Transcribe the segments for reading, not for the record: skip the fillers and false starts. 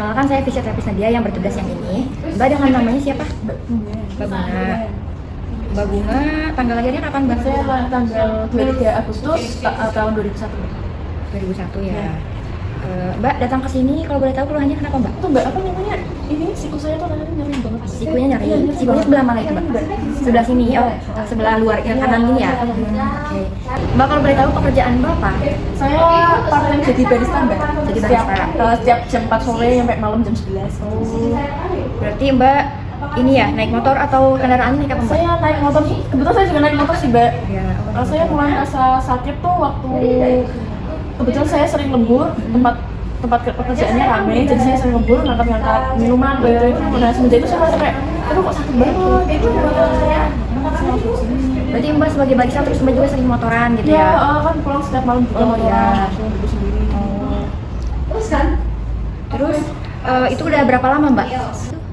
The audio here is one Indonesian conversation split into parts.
Perkenalkan, saya fisioterapis Nadia yang bertugas yang ini. Mbak dengan namanya siapa? Mbak Bunga. Mbak Bunga, tanggal lahirnya kapan Mbak? Saya tanggal 23 Agustus tahun 2001. 2001 ya. Mbak datang ke sini kalau boleh tahu keluhannya kenapa Mbak? Tuh Mbak, apa namanya? Ini siku saya tuh nyeri banget. Sikunya nyeri. Sikunya sebelah mana itu Mbak? Sebelah sini. Oh, sebelah luar yang kanan gini ya. Oke. Mbak kalau boleh tahu pekerjaan Mbak apa? Saya part-time jadi barista Mbak. Jadi setiap, barista. setiap jam 4 sore sampai malam jam 11. Berarti Mbak ini ya naik motor atau kendaraan naik apa Mbak? Saya naik motor. Kebetulan saya juga naik motor sih Mbak. Ya. Saya mulai rasa sakit tuh waktu kebetulan saya sering lembur, tempat pekerjaannya ramai, jadi saya sering lembur ngangkat minuman gitu. Nah semenjak itu saya merasa kayak, aduh kok sakit banget gitu. Saya langsung sini. Berarti Mbak sebagai barista terus Mbak juga sering motoran gitu ya? Kan pulang setiap malam juga motoran, langsung duduk sendiri. Terus kan? Terus itu udah berapa lama Mbak?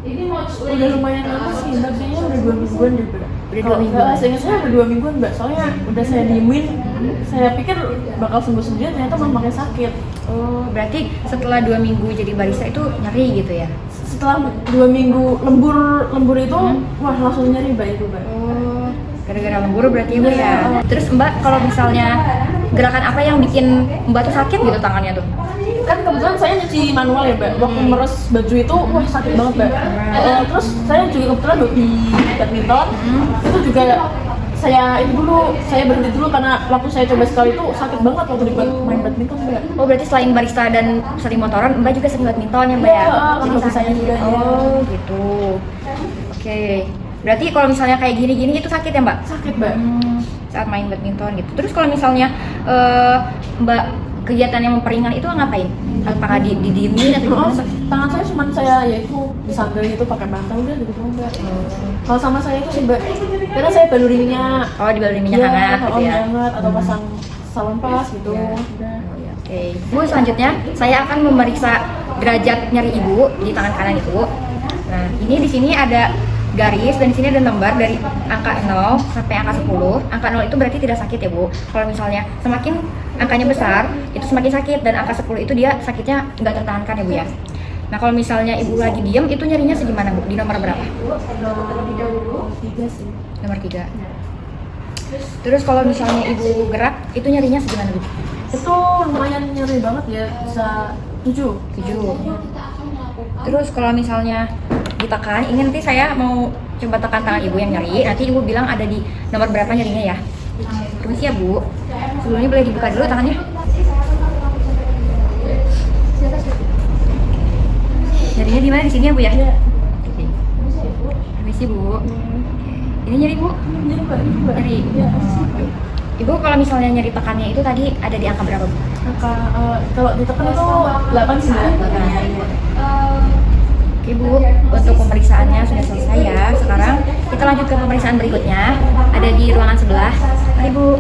Ini udah lumayan lama sih, Mbak. Kayaknya udah 2 mingguan deh Mbak. Udah 2 mingguan? Seingat saya udah 2 mingguan Mbak, soalnya udah saya diemin. Saya pikir bakal sembuh sendiri, ternyata malah makin sakit. Oh, berarti setelah 2 minggu jadi barista itu nyeri gitu ya? Setelah 2 minggu lembur itu, wah langsung nyeri Mbak itu Mbak. Oh, gara-gara lembur berarti Mbak ya? Terus Mbak kalau misalnya gerakan apa yang bikin Mbak tuh sakit gitu tangannya tuh? Kan kebetulan saya nyuci manual ya Mbak, waktu meres baju itu, wah sakit banget Mbak. Terus saya juga kebetulan hobi badminton, itu juga saya berhenti dulu karena waktu saya coba sekali itu sakit banget waktu main badminton Mbak. Oh, berarti selain barista dan sering motoran, Mbak juga sering badminton ya Mbak ya? Sama bisanya juga. Oh, gitu. Oke. Berarti kalau misalnya kayak gini-gini itu sakit ya Mbak? Sakit Mbak. Saat main badminton gitu. Terus kalau misalnya Mbak kegiatan yang memperingan itu ngapain? Apakah didiemin atau gimana? Tangan saya cuma saya yaitu disandal gitu pakai bantal udah gitu doang Mbak. Kalau sama saya itu sih Mbak, karena saya baluri minyak. Oh, dibaluri minyak hangat gitu ya? Hangat atau pasang salon pas gitu. Ya. Udah. Oke. Bu, selanjutnya saya akan memeriksa derajat nyeri Ibu di tangan kanan Ibu. Nah, ini di sini ada garis dan di sini ada lembar dari angka 0 sampai angka 10. Angka 0 itu berarti tidak sakit ya Bu. Kalau misalnya semakin angkanya besar itu semakin sakit, dan angka 10 itu dia sakitnya nggak tertahankan ya Bu ya. Nah kalau misalnya Ibu lagi diem itu nyerinya segimana Bu? Di nomor berapa? Nomor 3 sih. Nomor 3. Terus kalau misalnya Ibu gerak itu nyerinya segimana Bu? Itu lumayan nyeri banget ya, bisa 7. 7. Terus kalau misalnya ditekan, ini nanti saya mau coba tekan tangan Ibu yang nyeri, nanti Ibu bilang ada di nomor berapa nyerinya ya. Permisi ya Bu, sebelumnya boleh dibuka dulu tangannya. Nyerinya di mana? Di sini ya Bu ya? Iya. Oke. Permisi Bu. Ini nyeri Bu? Nyeri Mbak. Nyeri. Iya. Ibu kalau misalnya nyeri tekannya itu tadi ada di angka berapa Bu? Angka kalau ditekan itu 8 sih Mbak. Oke Bu, untuk pemeriksaannya sudah selesai ya. Sekarang kita lanjut ke pemeriksaan berikutnya. Ada di ruangan sebelah. Mari Bu.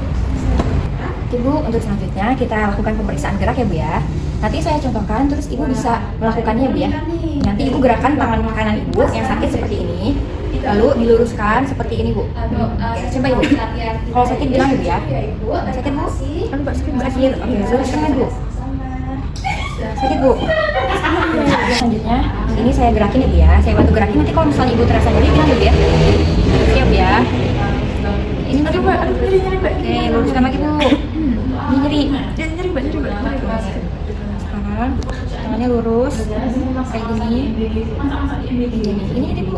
Oke Bu, untuk selanjutnya kita lakukan pemeriksaan gerak ya Bu ya. Nanti saya contohkan, terus Ibu bisa melakukannya ya Bu ya. Nanti Ibu gerakan tangan kanan Ibu yang sakit seperti ini, lalu diluruskan seperti ini Bu. Oke, coba Ibu. Kalau sakit bilang ya Bu ya. Sakit Bu? Kan Mbak sakit. Oke, luruskan Bu. Sakit Bu. Selanjutnya ini saya gerakin ya Bu ya. Saya bantu gerakin, nanti kalau misalnya Ibu terasa nyeri bilang ya Bu ya. Siap ya. Ini nyeri Mbak. Nyeri Mbak. Oke, luruskan lagi Bu. Ini nyeri. Nyeri Mbak. Sekarang tangannya lurus kayak gini. Ini Bu.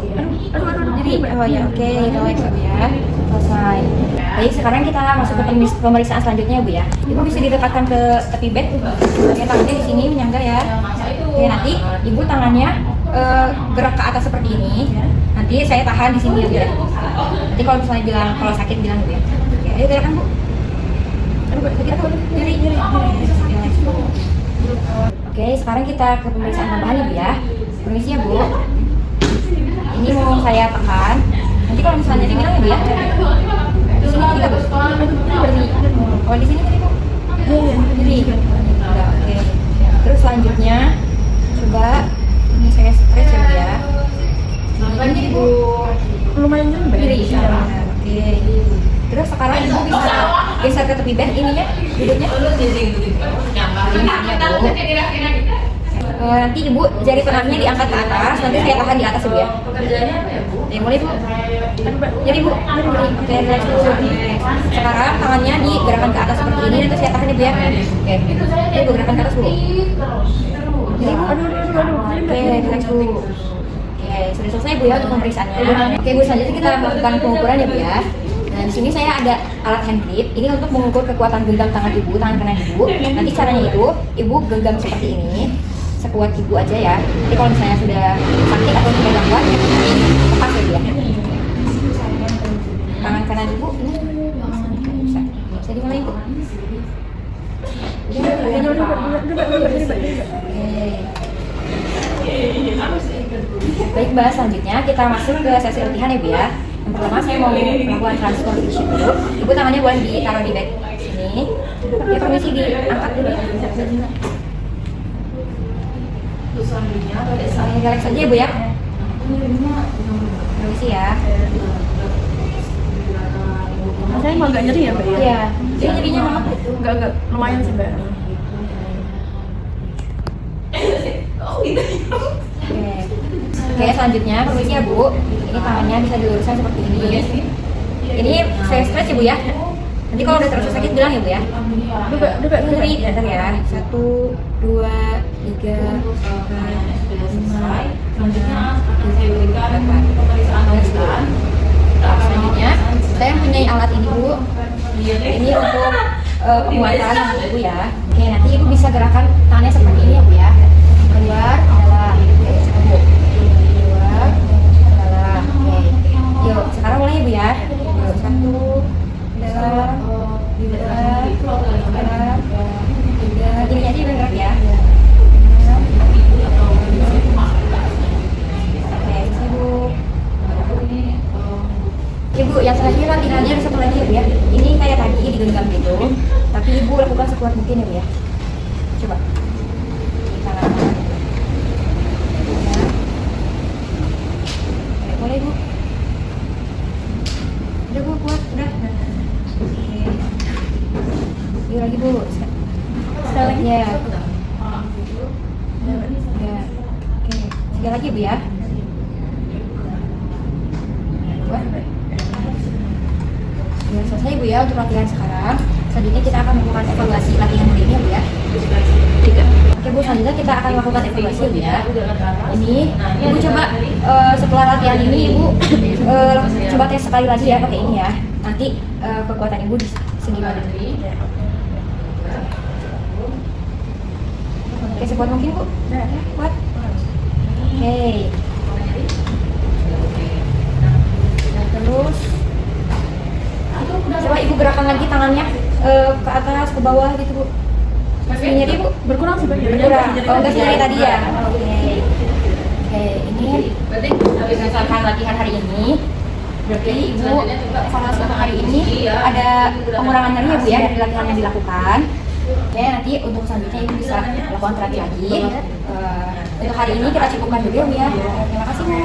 Aduh, jadi oh ya, oke, relax ya Bu ya. Selesai. Baik, sekarang kita masuk ke pemeriksaan selanjutnya ya Bu ya. Ibu bisa didekatkan ke tepi bed. Oke, tangannya di sini menyangga ya. Oke, nanti Ibu tangannya gerak ke atas seperti ini. Nanti saya tahan di sini ya Bu ya. Nanti kalau misalnya bilang kalau sakit bilang Bu ya. Oke, ayo gerakan Bu. Aduh, sakit Bu. Nyeri. Oke, sekarang kita ke pemeriksaan tambahan ya Bu ya. Permisi ya Bu. Ini mau saya tekan. Nanti kalau misalnya dibilang ya Bu ya. Di sini tidak Bu. Berhenti. Oh, di sini tadi Bu. Jadi. Udah, oke. Terus selanjutnya coba ini saya stretch ya Bu ya. Ini Bu. Lumayan nyeri Mbak. Nyeri. Oke. Terus sekarang Ibu bisa geser ke tepi bed ininya, duduknya. Nanti ibu jari tengahnya diangkat ke atas, nanti saya tahan di atas ibu ya. Oke, mulai bu. Jadi bu, oke, relax dulu. Sekarang tangannya digerakkan ke atas seperti ini, nanti saya tahan ibu ya. Oke, ibu gerakan ke atas bu. Jadi bu, oke, relax dulu. Oke, sudah selesai bu ya untuk pemeriksaannya. Oke bu, selanjutnya kita melakukan pengukuran ya bu ya. Nah, di sini saya ada alat hand grip. Ini untuk mengukur kekuatan genggam tangan ibu, tangan kanan ibu. Nanti caranya itu, ibu genggam seperti ini, sekuat ibu aja ya. Jadi kalau misalnya sudah sakit atau sudah gangguan, lepas ya bu ya. Tangan kanan ibu, ini bisa dimulai ibu. Baik mbak, selanjutnya kita masuk ke sesi latihan ya bu ya. Yang pertama saya mau melakukan transfer position dulu. Ibu tangannya boleh ditaruh di back sini. Ya permisi diangkat dulu ya. Relax saja ya bu ya. Permisi ya. Saya emang agak nyeri ya mbak ya? Iya, jadi jadinya banget itu. Enggak, lumayan sih mbak. Oke, selanjutnya permisi ya bu. Ini tangannya bisa diluruskan seperti ini. Ini saya stretch ya bu ya. Nanti kalau udah terasa sakit bilang ya bu ya. Ngeri, bentar ya. 1, 2, 3, 4, 5, 6, 7, 8. Selanjutnya saya mempunyai alat ini bu. Ini untuk penguatan ibu ya. Oke, nanti ibu bisa gerakan tangannya seperti ini ya bu ya. Keluar, dalam. Oke, ibu. Keluar, dalam. Oke. Yuk, sekarang mulai ya bu ya. Yuk, 1, dalam, 2, dalam, 3. Gini aja bergerak ya. Ibu, yang selanjutnya latihannya ada satu lagi ya bu ya. Ini kayak tadi digenggam gitu, tapi ibu lakukan sekuat mungkin ya bu ya. Coba. Tangan. Oke, boleh bu. Udah bu, kuat, udah. Oke. Yuk lagi bu. Sekali lagi ya. Ya. Oke, sekali lagi bu ya. Kuat. Ya, selesai bu ya untuk latihan sekarang. Selanjutnya kita akan melakukan evaluasi latihan hari ini ya bu ya. Oke bu, selanjutnya kita akan melakukan evaluasi bu ya. Ini ibu coba setelah latihan ini ibu coba tes sekali lagi ya pakai ini ya. Nanti kekuatan ibu di segimana. Oke, sekuat mungkin bu. Kuat. Oke. Terus coba ibu gerakan lagi tangannya ke atas, ke bawah gitu bu. Masih nyeri bu? Berkurang sih mbak. Berkurang. Oh enggak nyeri tadi ya? Oke. Oke, ini berdasarkan latihan hari ini. Berarti ibu evaluasi untuk hari ini ada pengurangan nyeri ya bu ya dari latihan yang dilakukan. Oke, nanti untuk selanjutnya ibu bisa lakukan terapi lagi. Untuk hari ini kita cukupkan dulu ya bu ya. Terima kasih bu.